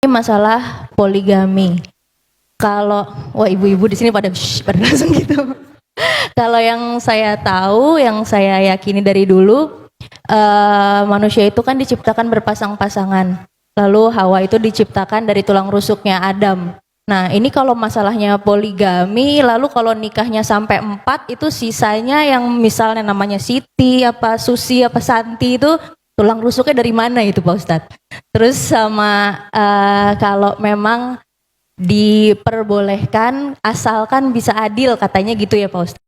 masalah poligami. Kalau wah ibu-ibu di sini pada langsung gitu. Kalau yang saya tahu, yang saya yakini dari dulu, manusia itu kan diciptakan berpasang-pasangan. Lalu Hawa itu diciptakan dari tulang rusuknya Adam. Nah ini kalau masalahnya poligami, lalu kalau nikahnya sampai 4 itu sisanya yang misalnya namanya Siti, apa Susi, apa Santi itu tulang rusuknya dari mana itu Pak Ustadz? Terus sama kalau memang diperbolehkan asalkan bisa adil katanya gitu ya Pak Ustadz.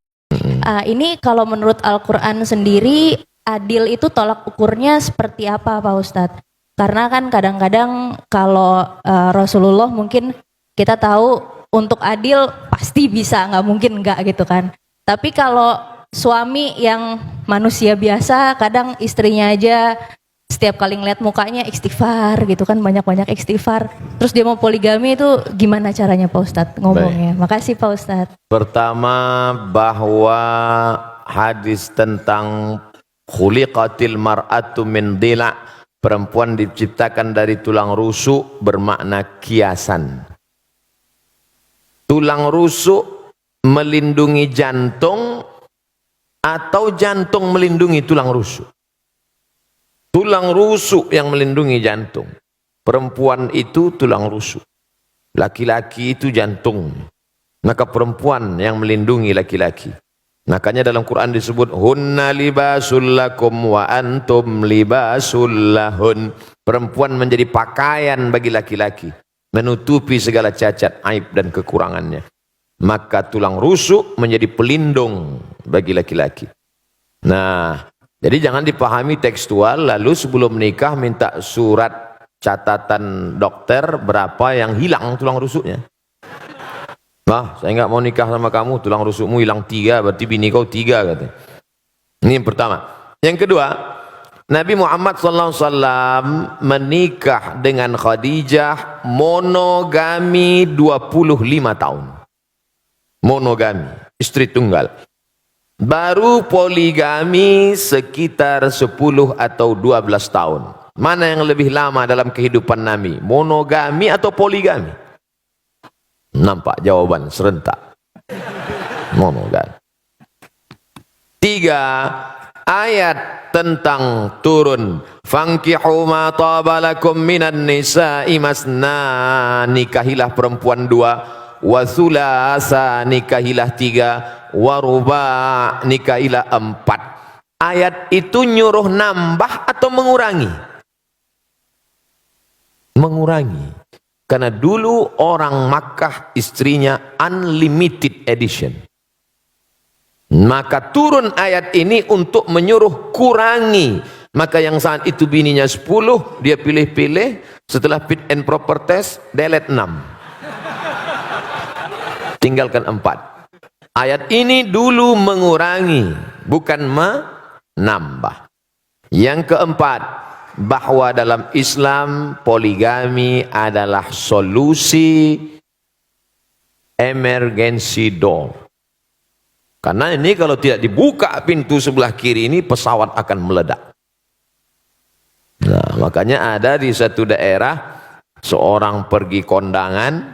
Ini kalau menurut Al-Quran sendiri adil itu tolak ukurnya seperti apa Pak Ustadz? Karena kan kadang-kadang kalau Rasulullah mungkin kita tahu untuk adil pasti bisa, nggak mungkin nggak gitu kan. Tapi kalau suami yang manusia biasa, kadang istrinya aja setiap kali ngeliat mukanya istighfar gitu kan, banyak-banyak istighfar. Terus dia mau poligami itu gimana caranya Pak Ustadz ngomongnya? Baik. Makasih Pak Ustadz. Pertama, bahwa hadis tentang khuliqatil mar'atu min dila', perempuan diciptakan dari tulang rusuk, bermakna kiasan. Tulang rusuk melindungi jantung atau jantung melindungi tulang rusuk? Tulang rusuk yang melindungi jantung. Perempuan itu tulang rusuk, laki-laki itu jantung. Maka perempuan yang melindungi laki-laki. Makanya dalam Quran disebut hunna libasul lakum wa antum libasul lahun. Perempuan menjadi pakaian bagi laki-laki, menutupi segala cacat, aib dan kekurangannya. Maka tulang rusuk menjadi pelindung bagi laki-laki. Nah, jadi jangan dipahami tekstual lalu sebelum menikah minta surat catatan dokter berapa yang hilang tulang rusuknya. Nah, saya nggak mau nikah sama kamu, tulang rusukmu hilang 3, berarti bini kau 3 katanya. Ini yang pertama. Yang kedua, Nabi Muhammad SAW menikah dengan Khadijah monogami 25 tahun. Monogami, istri tunggal. Baru poligami sekitar 10 atau 12 tahun. Mana yang lebih lama dalam kehidupan Nabi? Monogami atau poligami? Nampak jawaban serentak. Monogami. 3. Ayat tentang turun fankihu ma tabalakum minan nisa'i masna, nikahilah perempuan 2, wa thulasa, nikahilah 3, wa ruba', nikahilah 4. Ayat itu nyuruh nambah atau mengurangi? Mengurangi. Karena dulu orang Makkah istrinya unlimited edition. Maka turun ayat ini untuk menyuruh kurangi. Maka yang saat itu bininya 10, dia pilih-pilih, setelah fit and proper test, delete 6. Tinggalkan 4. Ayat ini dulu mengurangi, bukan menambah. Yang keempat, bahwa dalam Islam poligami adalah solusi emergency door. Karena ini kalau tidak dibuka pintu sebelah kiri ini, pesawat akan meledak. Nah, makanya ada di satu daerah seorang pergi kondangan,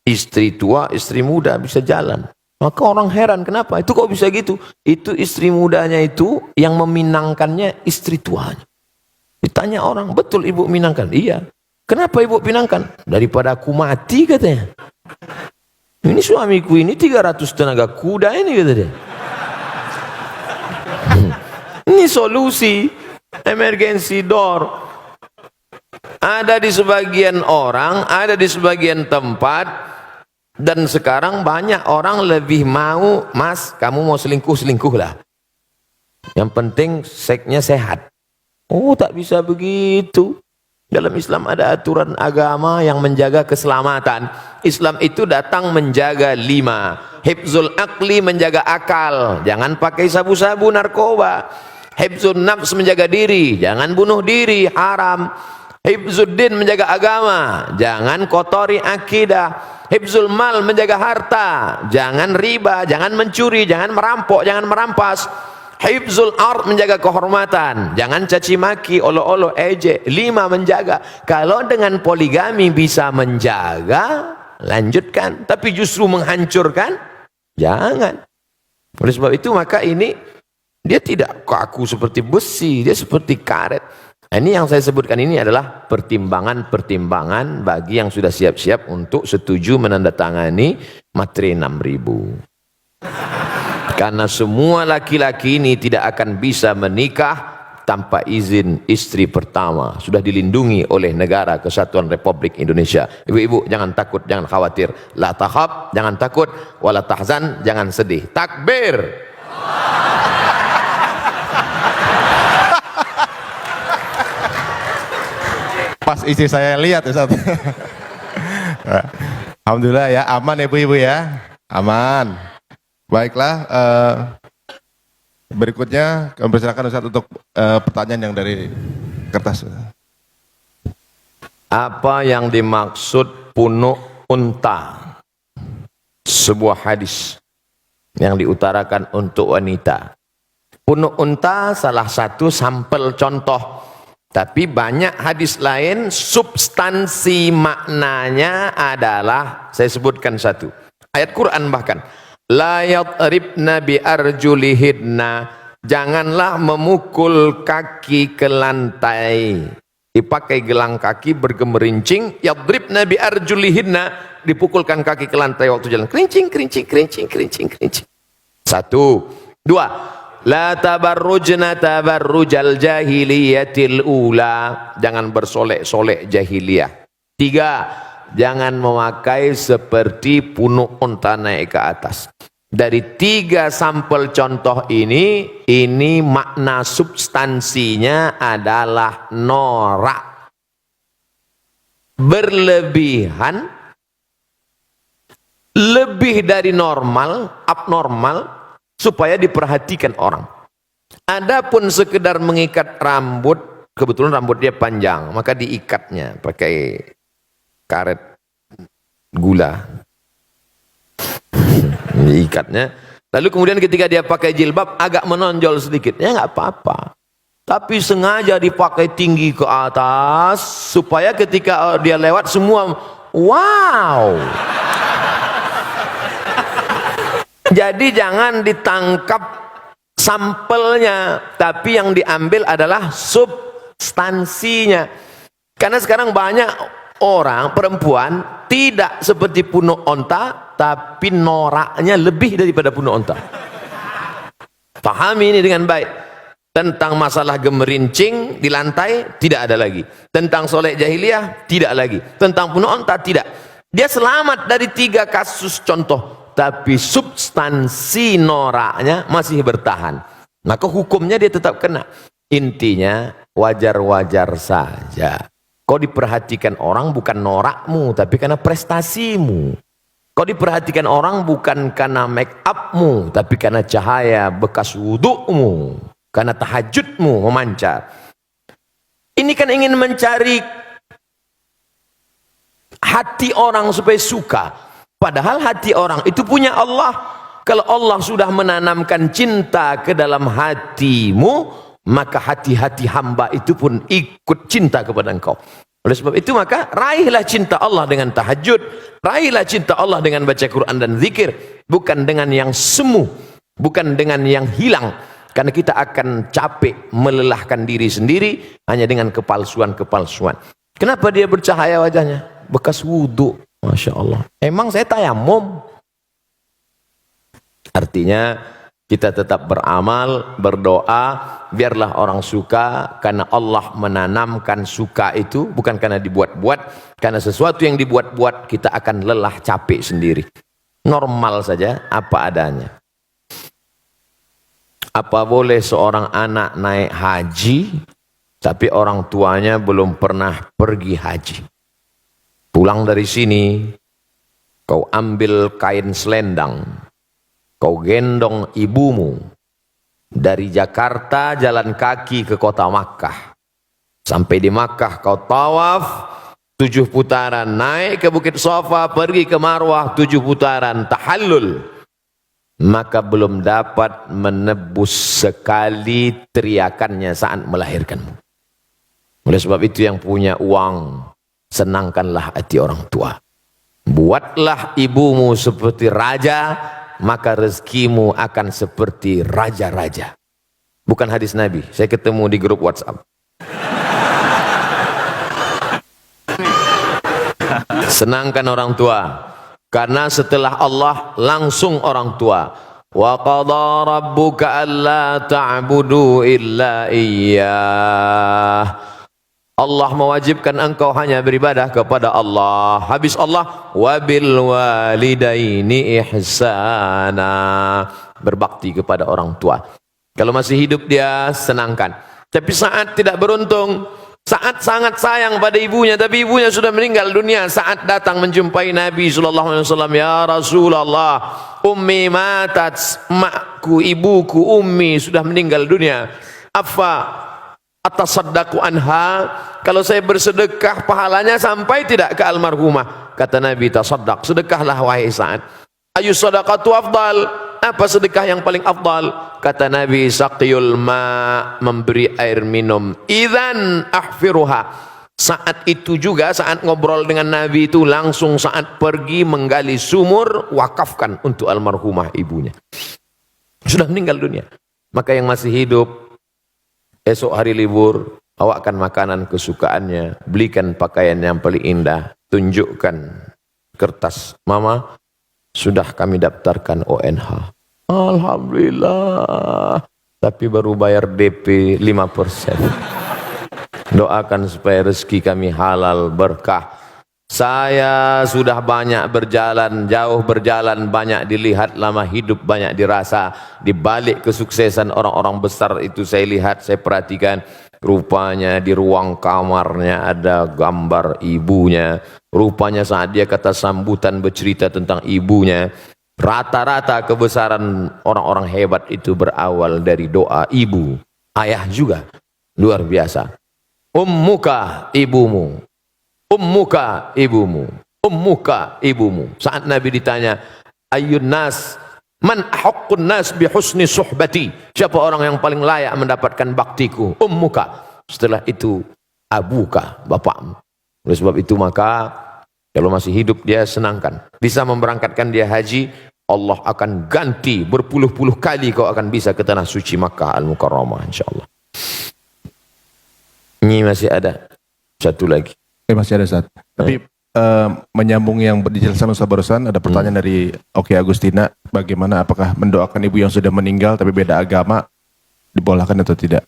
istri tua, istri muda bisa jalan. Maka orang heran, kenapa? Itu kok bisa gitu? Itu istri mudanya itu yang meminangkannya istri tuanya. Ditanya orang, betul ibu minangkan? Iya. Kenapa ibu pinangkan? Daripada aku mati katanya. Ini suamiku ini 300 tenaga kuda ini kata dia. Ini solusi emergency door. Ada di sebagian orang, ada di sebagian tempat, dan sekarang banyak orang lebih mau, mas kamu mau selingkuh lah. Yang penting seksnya sehat. Oh, tak bisa begitu. Dalam Islam ada aturan agama yang menjaga keselamatan. Islam itu datang menjaga 5. Hifzul akli, menjaga akal. Jangan pakai sabu-sabu, narkoba. Hifzul nafs, menjaga diri. Jangan bunuh diri, haram. Hifzuddin, menjaga agama. Jangan kotori akidah. Hifzul mal, menjaga harta. Jangan riba, jangan mencuri, jangan merampok, jangan merampas. Hifzul ard, menjaga kehormatan, jangan caci maki, olo-olo, ejek. 5, menjaga. Kalau dengan poligami bisa menjaga, lanjutkan. Tapi justru menghancurkan, jangan. Oleh sebab itu maka ini dia tidak kaku seperti besi, dia seperti karet. Nah, ini yang saya sebutkan ini adalah pertimbangan-pertimbangan bagi yang sudah siap-siap untuk setuju menandatangani materi 6.000. Karena semua laki-laki ini tidak akan bisa menikah tanpa izin istri pertama. Sudah dilindungi oleh Negara Kesatuan Republik Indonesia. Ibu-ibu jangan takut, jangan khawatir. La takhaf, jangan takut. Wala tahzan, jangan sedih. Takbir. Pas istri saya lihat Ustaz. Alhamdulillah ya, aman ya ibu-ibu ya. Aman. Baiklah, berikutnya kami persilakan Ustaz untuk pertanyaan yang dari kertas. Apa yang dimaksud punuk unta? Sebuah hadis yang diutarakan untuk wanita. Punuk unta salah satu sampel contoh. Tapi banyak hadis lain, substansi maknanya adalah, saya sebutkan satu. Ayat Quran bahkan. La yadribna bi arjulihidna, janganlah memukul kaki ke lantai. Dipakai gelang kaki bergemerincing, yadribna bi arjulihidna, dipukulkan kaki ke lantai waktu jalan. Kerincing, kerincing, kerincing, kerincing, kerincing. 1. 2. La tabarrujna tabarrujal jahiliyatil ula, jangan bersolek-solek jahiliyah. 3. Jangan memakai seperti punuk unta naik ke atas. Dari 3 sampel contoh ini makna substansinya adalah norak, berlebihan, lebih dari normal, abnormal, supaya diperhatikan orang. Adapun sekedar mengikat rambut, kebetulan rambut dia panjang, maka diikatnya pakai karet gula, diikatnya. Lalu kemudian ketika dia pakai jilbab agak menonjol sedikit, ya nggak apa-apa. Tapi sengaja dipakai tinggi ke atas supaya ketika dia lewat semua wow. Jadi jangan ditangkap sampelnya, tapi yang diambil adalah substansinya. Karena sekarang banyak orang, perempuan, tidak seperti punuk onta, tapi noraknya lebih daripada punuk onta. Pahami ini dengan baik. Tentang masalah gemerincing di lantai, tidak ada lagi. Tentang solek jahiliyah, tidak lagi. Tentang punuk onta, tidak. Dia selamat dari 3 kasus contoh. Tapi substansi noraknya masih bertahan. Maka hukumnya dia tetap kena. Intinya, wajar-wajar saja. Kau diperhatikan orang bukan norakmu, tapi karena prestasimu. Kau diperhatikan orang bukan karena make upmu, tapi karena cahaya bekas wudukmu, karena tahajudmu memancar. Ini kan ingin mencari hati orang supaya suka. Padahal hati orang itu punya Allah. Kalau Allah sudah menanamkan cinta ke dalam hatimu, maka hati-hati hamba itu pun ikut cinta kepada engkau. Oleh sebab itu maka raihlah cinta Allah dengan tahajud, raihlah cinta Allah dengan baca Quran dan zikir, bukan dengan yang semu, bukan dengan yang hilang. Karena kita akan capek melelahkan diri sendiri hanya dengan kepalsuan-kepalsuan. Kenapa dia bercahaya wajahnya? Bekas wudhu, Masya Allah. Emang saya tayamum. Artinya kita tetap beramal, berdoa, biarlah orang suka, karena Allah menanamkan suka itu, bukan karena dibuat-buat. Karena sesuatu yang dibuat-buat, kita akan lelah, capek sendiri. Normal saja, apa adanya. Apa boleh seorang anak naik haji, tapi orang tuanya belum pernah pergi haji? Pulang dari sini, kau ambil kain selendang, kau gendong ibumu dari Jakarta jalan kaki ke kota Makkah. Sampai di Makkah kau tawaf 7 putaran, naik ke Bukit Shafa, pergi ke Marwah 7 putaran, tahallul. maka belum dapat menebus sekali teriakannya saat melahirkanmu. Oleh sebab itu yang punya uang, senangkanlah hati orang tua. Buatlah ibumu seperti raja, maka rezekimu akan seperti raja-raja. Bukan hadis Nabi, saya ketemu di grup WhatsApp. Senangkan orang tua, karena setelah Allah langsung orang tua. Wa qadha rabbuka alla ta'budu illa iyyah. Allah mewajibkan engkau hanya beribadah kepada Allah. Habis Allah, wabil walidaini ihsana, berbakti kepada orang tua. Kalau masih hidup dia senangkan. Tapi saat tidak beruntung, saat sangat sayang pada ibunya, tapi ibunya sudah meninggal dunia, saat datang menjumpai Nabi sallallahu alaihi wasallam, ya Rasulullah, ummi matat, makku, ibuku, ummi sudah meninggal dunia. Apa atasaddaqu anha, kalau saya bersedekah pahalanya sampai tidak ke almarhumah? Kata Nabi, tasaddaq, sedekahlah wahai Sa'ad. Ayu sadaqatu afdal, apa sedekah yang paling afdal? Kata Nabi, saqiyul ma, memberi air minum. Idzan ahfiruha. Saat itu juga, saat ngobrol dengan Nabi itu, langsung saat pergi menggali sumur, wakafkan untuk almarhumah ibunya. Sudah meninggal dunia. Maka yang masih hidup, esok hari libur, awakkan makanan kesukaannya, belikan pakaian yang paling indah, tunjukkan kertas, mama, sudah kami daftarkan ONH. Alhamdulillah, tapi baru bayar DP 5%. Doakan supaya rezeki kami halal, berkah. Saya sudah banyak berjalan, jauh berjalan, banyak dilihat, lama hidup banyak dirasa. Di balik kesuksesan orang-orang besar itu saya lihat, saya perhatikan, rupanya di ruang kamarnya ada gambar ibunya. Rupanya saat dia kata sambutan bercerita tentang ibunya, rata-rata kebesaran orang-orang hebat itu berawal dari doa ibu. Ayah juga luar biasa. Ummuka, ibumu. Ummuka, ibumu. Ummuka, ibumu. Saat Nabi ditanya, ayyun nas, man haqqun nas bi husni suhbati, siapa orang yang paling layak mendapatkan baktiku? Ummuka. Setelah itu abuka, bapakmu. Oleh sebab itu maka kalau masih hidup dia senangkan. Bisa memberangkatkan dia haji, Allah akan ganti berpuluh-puluh kali kau akan bisa ke tanah suci Makkah Al-Mukarramah, insyaallah. Ini masih ada satu lagi. Masih ada, Ustaz. Tapi menyambung yang dijelaskan Ustaz barusan, ada pertanyaan dari Oki Agustina, bagaimana apakah mendoakan ibu yang sudah meninggal tapi beda agama dibolehkan atau tidak?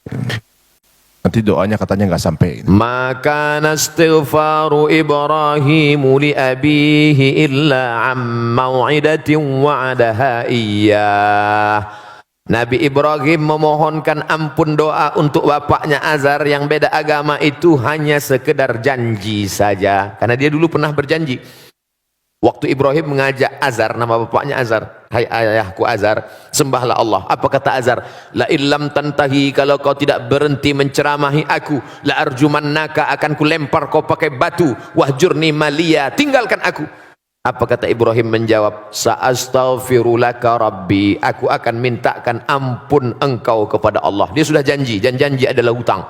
Nanti doanya katanya nggak sampai. Maka nastighfaru Ibrahim li abihi illa am mau'idatin wa'adaha iyyah. Nabi Ibrahim memohonkan ampun doa untuk bapaknya Azar yang beda agama itu hanya sekedar janji saja. Karena dia dulu pernah berjanji. Waktu Ibrahim mengajak Azar, nama bapaknya Azar, hai ayahku Azar, sembahlah Allah. Apa kata Azar? La illam tantahi, kalau kau tidak berhenti menceramahi aku, la arjumannaka, akan ku lempar kau pakai batu, wahjurni maliya, tinggalkan aku. Apa kata Ibrahim menjawab? Sa'astaghfirulaka rabbi, aku akan mintakan ampun engkau kepada Allah. Dia sudah janji, dan janji adalah hutang.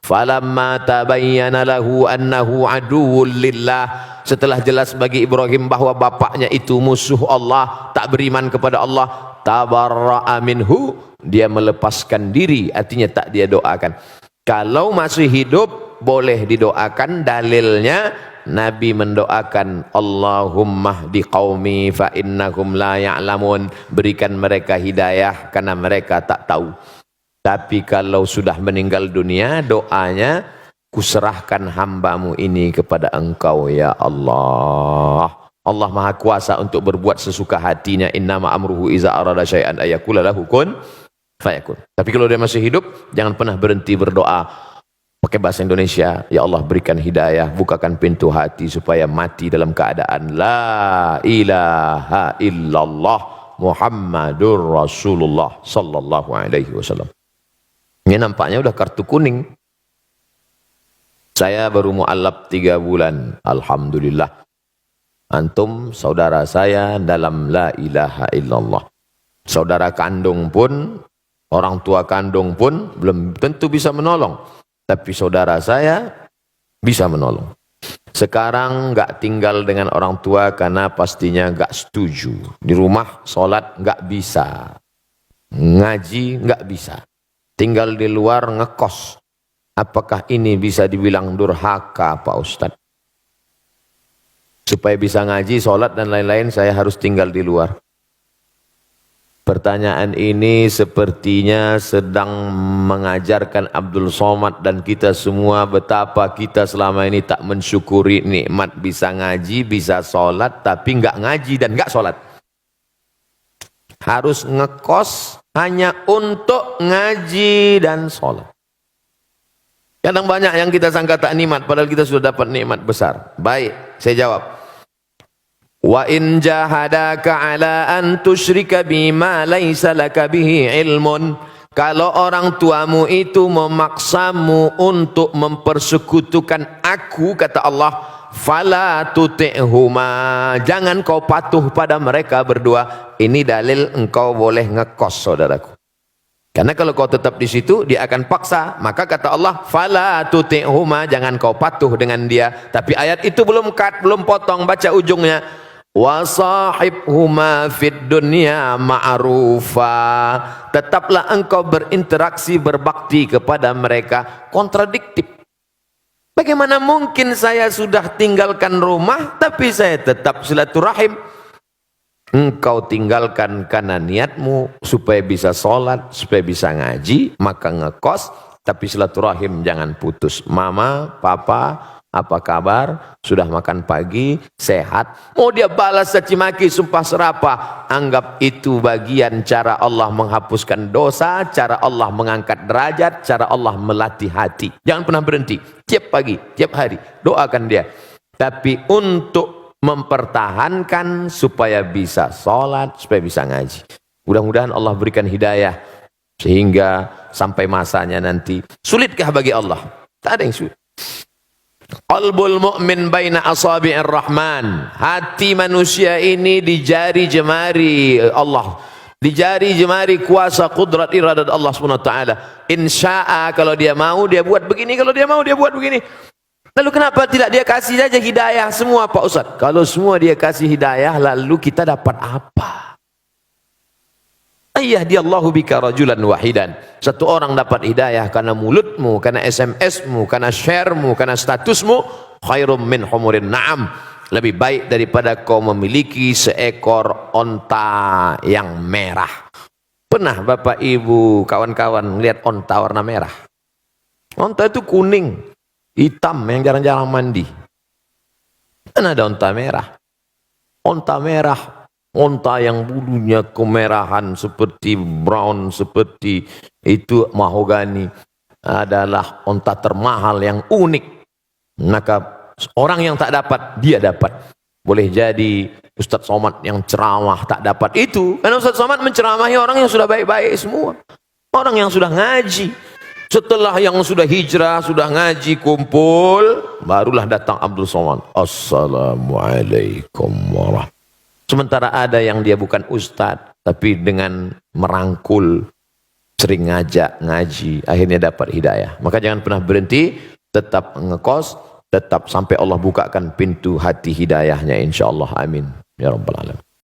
Falamma tabayyana lahu annahu aduwwul lillah, setelah jelas bagi Ibrahim bahwa bapaknya itu musuh Allah, tak beriman kepada Allah, tabarra'a minhu, dia melepaskan diri, artinya tak dia doakan. Kalau masih hidup boleh didoakan, dalilnya Nabi mendoakan Allahumma hdi qaumi fa innahum la ya'lamun, berikan mereka hidayah karena mereka tak tahu. Tapi kalau sudah meninggal dunia, doanya, kuserahkan hambamu ini kepada engkau ya Allah. Allah maha kuasa untuk berbuat sesuka hatinya. Innama amruhu iza arada syai'an ayakula lahu kun fayakun. Tapi kalau dia masih hidup, jangan pernah berhenti berdoa. Pakai bahasa Indonesia, ya Allah berikan hidayah, bukakan pintu hati supaya mati dalam keadaan la ilaha illallah Muhammadur Rasulullah sallallahu alaihi wasallam. Ini nampaknya udah kartu kuning. Saya baru mu'allab 3 bulan, alhamdulillah. Antum saudara saya dalam la ilaha illallah. Saudara kandung pun, orang tua kandung pun belum tentu bisa menolong. Tapi saudara saya bisa menolong. Sekarang nggak tinggal dengan orang tua karena pastinya nggak setuju. Di rumah sholat nggak bisa, ngaji nggak bisa. Tinggal di luar ngekos. Apakah ini bisa dibilang durhaka Pak Ustadz? Supaya bisa ngaji, sholat dan lain-lain saya harus tinggal di luar. Pertanyaan ini sepertinya sedang mengajarkan Abdul Somad dan kita semua betapa kita selama ini tak mensyukuri nikmat bisa ngaji, bisa sholat, tapi nggak ngaji dan nggak sholat. Harus ngekos hanya untuk ngaji dan sholat. Kadang banyak yang kita sangka tak nikmat, padahal kita sudah dapat nikmat besar. Baik, saya jawab. Wa in jahadaka ala an tusyrika bima laisa laka bihi ilmun. Kalau orang tuamu itu memaksamu untuk mempersekutukan aku, kata Allah, fala tuti'huma, jangan kau patuh pada mereka berdua. Ini dalil engkau boleh ngekos, saudaraku. Karena kalau kau tetap di situ, dia akan paksa. Maka kata Allah, fala tuti'huma, jangan kau patuh dengan dia. Tapi ayat itu belum potong, baca ujungnya. Wa sahibhuma fid dunya ma'rufa, tetaplah engkau berinteraksi, berbakti kepada mereka. Kontradiktif. Bagaimana mungkin saya sudah tinggalkan rumah tapi saya tetap silaturahim? Engkau tinggalkan karena niatmu supaya bisa sholat, supaya bisa ngaji, maka ngekos, tapi silaturahim jangan putus. Mama, papa, apa kabar? Sudah makan pagi? Sehat? Mau dia balas caci maki, sumpah serapah, anggap itu bagian cara Allah menghapuskan dosa, cara Allah mengangkat derajat, cara Allah melatih hati. Jangan pernah berhenti. Tiap pagi, tiap hari doakan dia. Tapi untuk mempertahankan supaya bisa sholat, supaya bisa ngaji. Mudah-mudahan Allah berikan hidayah sehingga sampai masanya nanti. Sulitkah bagi Allah? Tak ada yang sulit. Qalbul mu'min baina asabi'ir rahman. Hati manusia ini di jari jemari Allah, di jari jemari kuasa kudrat iradat Allah SWT. Insya'a, kalau dia mau dia buat begini, kalau dia mau dia buat begini. Lalu kenapa tidak dia kasih saja hidayah semua Pak Ustadz? Kalau semua dia kasih hidayah, lalu kita dapat apa? Ayyahdiyallahu bika rajulan wahidan. Satu orang dapat hidayah karena mulutmu, karena SMS-mu, karena share-mu, karena statusmu. Khairum min humurin na'am. Lebih baik daripada kau memiliki seekor onta yang merah. Pernah Bapak Ibu kawan-kawan melihat onta warna merah? Onta itu kuning, hitam yang jarang-jarang mandi. Dan ada onta merah. Onta merah, onta yang bulunya kemerahan seperti brown, seperti itu mahogani, adalah onta termahal yang unik. Maka orang yang tak dapat, dia dapat. Boleh jadi Ustadz Somad yang ceramah tak dapat itu, karena Ustadz Somad menceramahi orang yang sudah baik-baik semua, orang yang sudah ngaji. Setelah yang sudah hijrah, sudah ngaji, kumpul, barulah datang Abdul Somad. Assalamualaikum warahmatullahi. Sementara ada yang dia bukan ustadz, tapi dengan merangkul, sering ngajak, ngaji, akhirnya dapat hidayah. Maka jangan pernah berhenti, tetap ngekos, tetap sampai Allah bukakan pintu hati hidayahnya, insya Allah. Amin ya rabbal alamin.